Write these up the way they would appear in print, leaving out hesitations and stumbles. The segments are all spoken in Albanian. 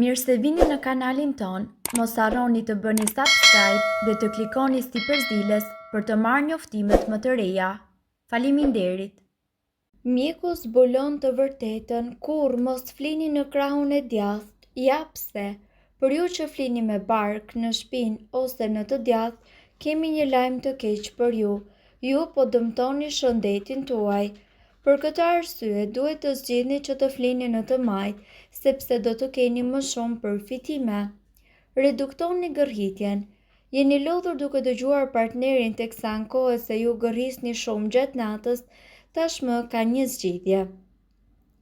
Mirë se vini në kanalin ton, mos harroni të bëni subscribe dhe të klikoni si përzdiles për të marrë njoftimet më të reja. Faleminderit! Mjeku zbulon të vërtetën kur mos flini në krahun e djathtë, ja pse. Për ju që flini me bark në shpinë ose në të djathtë, kemi një lajm të keq për ju. Ju po dëmtoni shëndetin tuaj. Për këtë arsye duhet të zgjidhni që të flini në të majtë, sepse do të keni më shumë përfitime. Reduktoni gërhitjen. Jeni lodhur duke dëgjuar partnerin teksa ankohet se ju gërhisni shumë gjatë natës, tashmë ka një zgjidhje.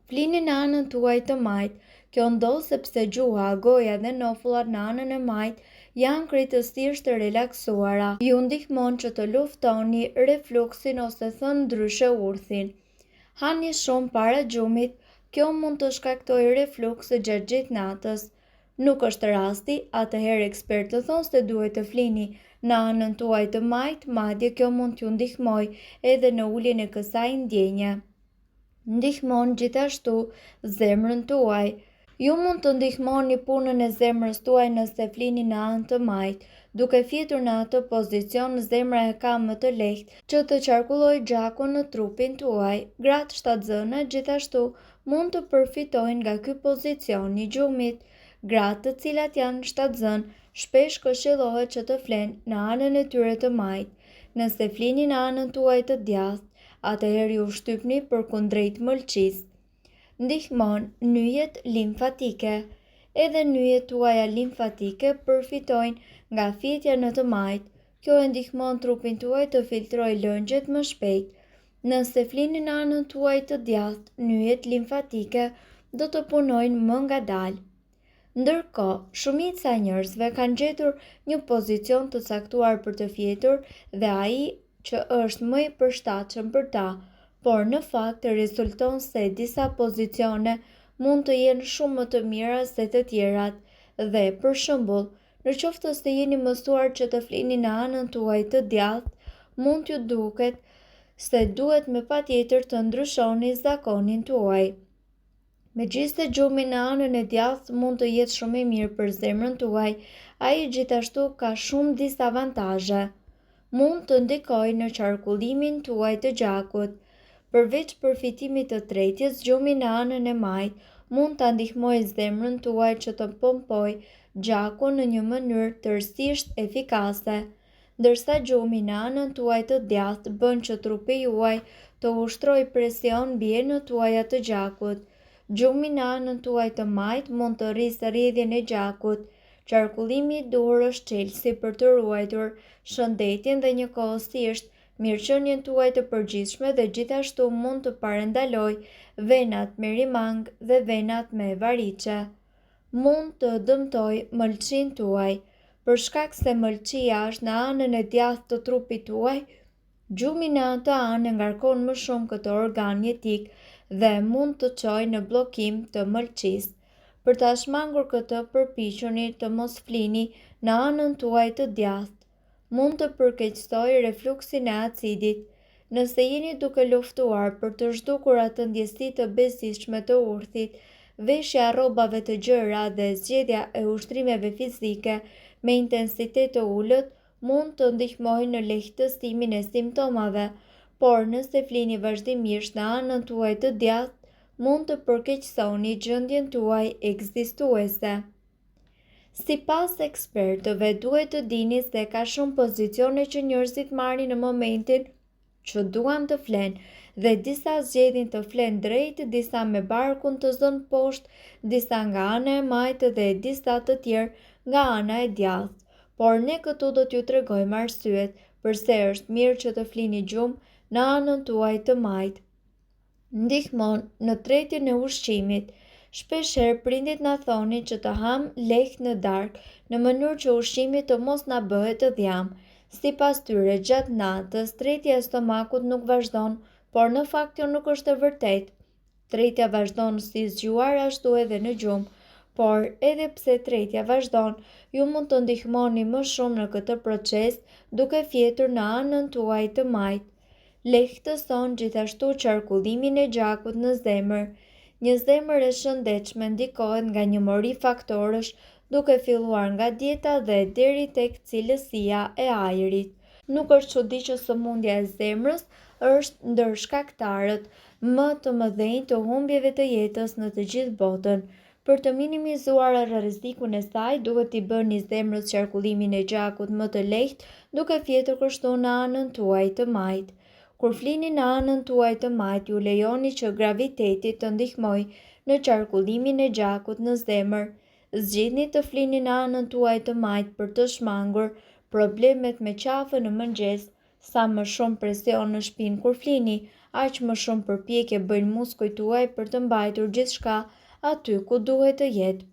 Flini në anën tuaj të majtë. Kjo ndodh sepse gjuha, goja dhe nofullat në anën e majtë janë krejtësisht të relaksuara. Ju ndihmon që të luftoni refluksin ose thënë ndryshe urthin. Hani shumë para gjumit, kjo mund të shkaktojë refluks gjatë gjithë natës. Nuk është rasti, atëherë ekspertët thonë se duhet të flini në anën tuaj të majtë, madje kjo mund t'ju ndihmojë edhe në uljen e kësaj ndjenje. Ndihmon gjithashtu zemrën tuaj. Ju mund të ndihmoni punën e zemrës tuaj nëse flini në anë të majtë. Duke fjetur në atë pozicion, zemra e ka më të lehtë që të qarkullojë gjakun në trupin tuaj. Gratë shtatzëna gjithashtu mund të përfitojnë nga ky pozicion i gjumit. Gratë të cilat janë shtatzën shpesh këshillohet që të flenë në anën e tyre të majtë. Nëse flini në anën tuaj të djathtë, atëherë ju shtypni përkundrejt mëlçisë. Ndihmon nyjet limfatike. Edhe nyjet tuaja limfatike përfitojnë nga fjetja në të majtë. Kjo e ndihmon trupin tuaj të filtrojë lëngjet më shpejt. Nëse flini në anën tuaj të djathtë, nyjet limfatike do të punojnë më ngadalë. Ndërkohë, shumica e njerëzve kanë gjetur një pozicion të caktuar për të fjetur dhe ai që është më i përshtatshëm për ta, por në fakt rezulton se disa pozicione mund të jenë shumë më të mira se të tjerat dhe, për shembull, në qoftë se jeni mësuar që të flini në anën tuaj të djathtë, mund t'ju duket se duhet me patjetër të ndryshoni zakonin tuaj. Megjithëse gjumi në anën e djathtë mund të jetë shumë i mirë për zemrën tuaj, ai gjithashtu ka shumë disavantazhe. Mund të ndikojë në qarkullimin tuaj të gjakut. Përveç përfitimit të tretjes, gjumi në anën e majtë mund ta ndihmojë zemrën tuaj që të pompojë gjakun në një mënyrë tërësisht efikase, ndërsa gjumi në anën tuaj të djathtë bën që trupi juaj të ushtrojë presion mbi enët tuaja të gjakut. Gjumi në anën tuaj të majtë mund të rrisë rrjedhjen e gjakut. Qarkullimi i duhur është çelësi për të ruajtur shëndetin dhe njëkohësisht mirëqenien tuaj të përgjithshme dhe gjithashtu mund të parandalojë venat me rimang dhe venat me variçe. Mund të dëmtojë mëlçin tuaj. Për shkak se mëlçia është në anën e djathtë të trupit tuaj, gjumi në atë anë ngarkon më shumë këtë organ jetik dhe mund të çojë në bllokim të mëlçisë. Për ta shmangur këtë, përpiquni të mos flini në anën tuaj të djathtë. Mund të përkeqësojë refluksin e acidit. Nëse jeni duke luftuar për të zhdukur atë ndjesi të bezdishme të urthit, veshja e rrobave të gjera dhe zgjedhja e ushtrimeve fizike me intensitet të ulët mund të ndihmojnë në lehtësimin e simptomave, por nëse flini vazhdimisht në anën tuaj të djathtë, mund të përkeqësoni gjendjen tuaj ekzistuese. Sipas ekspertëve, duhet të dini se ka shumë pozicione që njerëzit marrin në momentin që duan të flenë dhe disa zgjedhin të flenë drejt, disa me barkun të zënë poshtë, disa nga ana e majtë dhe disa të tjerë nga ana e djathtë. Por ne këtu do t'ju tregojmë arsyet pse është mirë që të flini gjumë në anën tuaj të majtë. Ndihmon në tretjen e ushqimit. Shpeshherë prindit na thonin që të ham leht në darkë në mënyrë që ushqimi të mos na bëhet të dhjam. Sipas tyre, gjatë natës, tretja e stomakut nuk vazhdon, por në fakt kjo nuk është e vërtetë. Tretja vazhdon si zgjuar ashtu edhe në gjumë, por edhe pse tretja vazhdon, ju mund të ndihmoni më shumë në këtë proces duke fjetur në anën tuaj të majtë. Lehtëson gjithashtu qarkullimin e gjakut në zemër. Një zemër e shëndetshme ndikohet nga një mori faktorësh, duke filluar nga dieta dhe deri tek cilësia e ajrit. Nuk është çudi që sëmundja e zemrës është ndër shkaktarët më të mëdhenj të humbjeve të jetës në të gjithë botën. Për të minimizuar rrezikun e saj, duhet t'i bëni zemrës qarkullimin e gjakut më të lehtë, duke fjetur kështu në anën tuaj të majtë. Kur flini në anën tuaj të majtë, ju lejoni që graviteti të ndihmojë në qarkullimin e gjakut në zemër. Zgjidhni të flini në anën tuaj të majtë për të shmangur problemet me qafën në mëngjes. Sa më shumë presion në shpinë kur flini, aq më shumë përpjekje bëjnë muskujt tuaj për të mbajtur gjithçka aty ku duhet të jetë.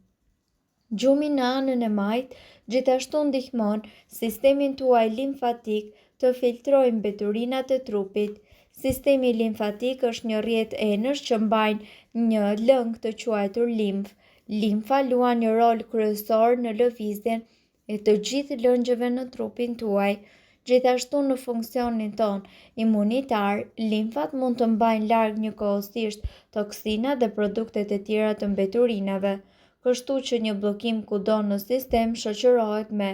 Gjumi në anën e majtë gjithashtu ndihmon sistemin tuaj limfatik të filtrojë mbeturinat e trupit. Sistemi limfatik është një rrjet enësh që mbajnë një lëng të quajtur limf. Limfa luan një rol kryesor në lëvizjen e të gjithë lëngjeve në trupin tuaj. Gjithashtu në funksionin ton imunitar, limfat mund të mbajnë larg njëkohësisht toksinat dhe produktet e tjera të mbeturinave, kështu që një bllokim kudo në sistem shoqërohet me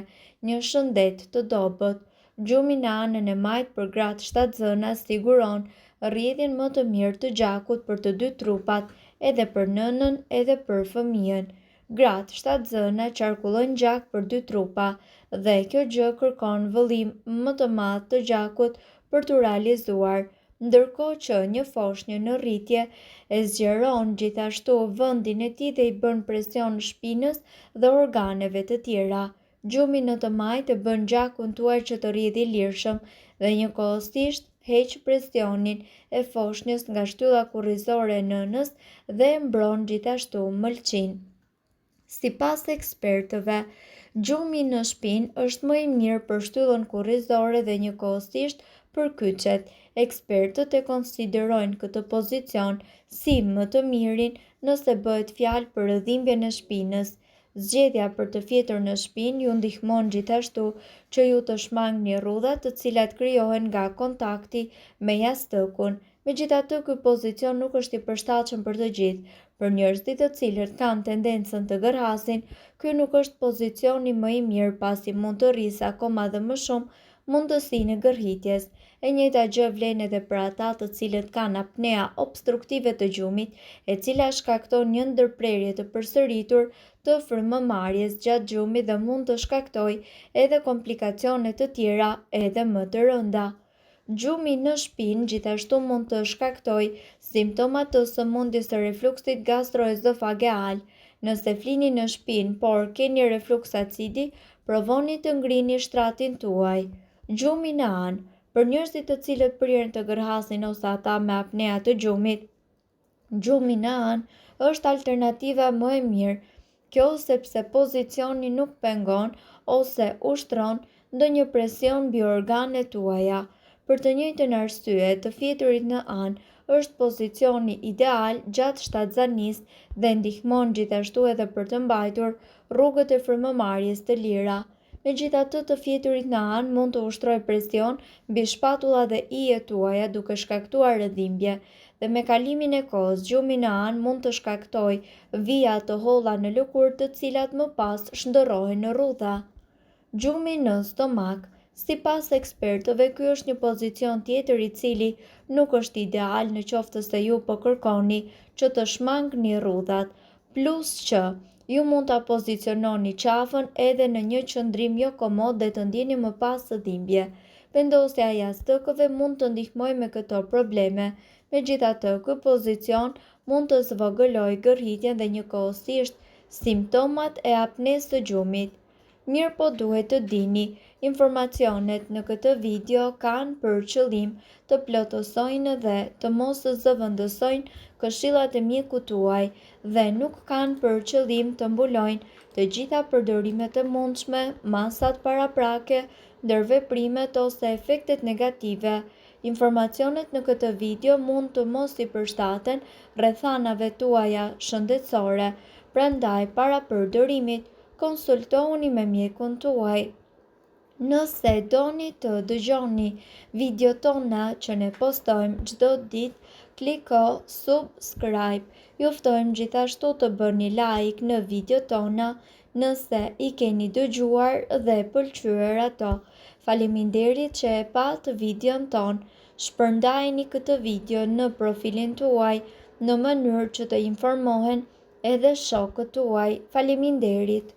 një shëndet të dobët. Gjumi në anën e majtë për gratë shtatzëna siguron rrjedhjen më të mirë të gjakut për të dy trupat, edhe për nënën edhe për fëmijën. Gratë shtatzëna qarkullojnë gjak për dy trupa dhe kjo gjë kërkon vëllim më të madh të gjakut për t'u realizuar, ndërkohë që një foshnjë në rritje e zgjeron gjithashtu vendin e tij dhe i bën presion shpinës dhe organeve të tjera. Gjumi në të majtë e bën gjakun tuaj që të rrjedhë i lirshëm dhe njëkohësisht heq presionin e foshnjës nga shtylla kurrizore e nënës dhe e mbron gjithashtu mëlçin. Sipas ekspertëve, gjumi në shpinë është më i mirë për shtyllën kurrizore dhe njëkohësisht për kyçet. Ekspertët e konsiderojnë këtë pozicion si më të mirin nëse bëhet fjalë për rrëdhimbjen e shpinës. Zgjedhja për të fjetur në shpinë ju ndihmon gjithashtu që ju të shmangni rrudhat të cilat krijohen nga kontakti me jastëkun. Megjithatë, ky pozicion nuk është i përshtatshëm për të gjithë. Për njerëzit të cilët kanë tendencën të gërhasin, ky nuk është pozicioni më i mirë pasi mund të rrisë akoma dhe më shumë mundësinë e gërhitjes. E njëjta gjë vlen edhe për ata të cilët kanë apnea obstruktive të gjumit, e cila shkakton një ndërprerje të përsëritur të frymëmarrjes gjatë gjumit dhe mund të shkaktojë edhe komplikacione të tjera edhe më të rënda. Gjumi në shpinë gjithashtu mund të shkaktojë simptoma të sëmundjes së refluksit gastroezofageal. Nëse flini në shpinë, por keni refluks acidi, provoni të ngrini shtratin tuaj. Gjumi në anë. Për njerëzit të cilët prirën të gërhasin ose ata me apnea të gjumit, gjumi në anë është alternativa më e mirë. Kjo sepse pozicioni nuk pengon ose ushtron ndonjë presion mbi organet tuaja. Për të njëjtën arsye, të fjeturit në anë është pozicioni ideal gjatë shtatzanisë dhe ndihmon gjithashtu edhe për të mbajtur rrugët e frymëmarrjes të lira. Megjithatë, të fjeturit në anë mund të ushtrojë presion mbi shpatullat dhe ijet tuaja duke shkaktuar rrëdhimbje, dhe me kalimin e kohës, gjumi në anë mund të shkaktojë vija të holla në lëkurë të cilat më pas shndërrohen në rrudha. Gjumi në stomak. Sipas ekspertëve, ky është një pozicion tjetër i cili nuk është ideal në qoftë se ju po kërkoni që të shmangni rrudhat, plus që ju mund ta poziciononi qafën edhe në një qëndrim jo komod dhe të ndjeni më pas sëdhimbje. Vendosja e jastëkëve mund të ndihmojë me këto probleme. Megjithatë, ky pozicion mund të zvogëlojë gërhitjen dhe njëkohësisht simptomat e apnesë së gjumit. Mirëpo duhet të dini, informacionet në këtë video kanë për qëllim të plotësojnë dhe të mos zëvendësojnë këshillat e mjekut tuaj dhe nuk kanë për qëllim të mbulojnë të gjitha përdorimet e mundshme, masat paraprake, ndërveprimet ose efektet negative. Informacionet në këtë video mund të mos i përshtaten rrethanave tuaja shëndetësore, prandaj para përdorimit konsultohuni me mjekun tuaj. Nëse doni të dëgjoni videot tona që ne postojmë çdo ditë, kliko subscribe. Ju ftojmë gjithashtu të bëni like në video tona nëse i keni dëgjuar dhe pëlqyer ato. Faleminderit që e pat videon ton. Shpërndajeni këtë video në profilin tuaj në mënyrë që të informohen edhe shokët tuaj. Faleminderit.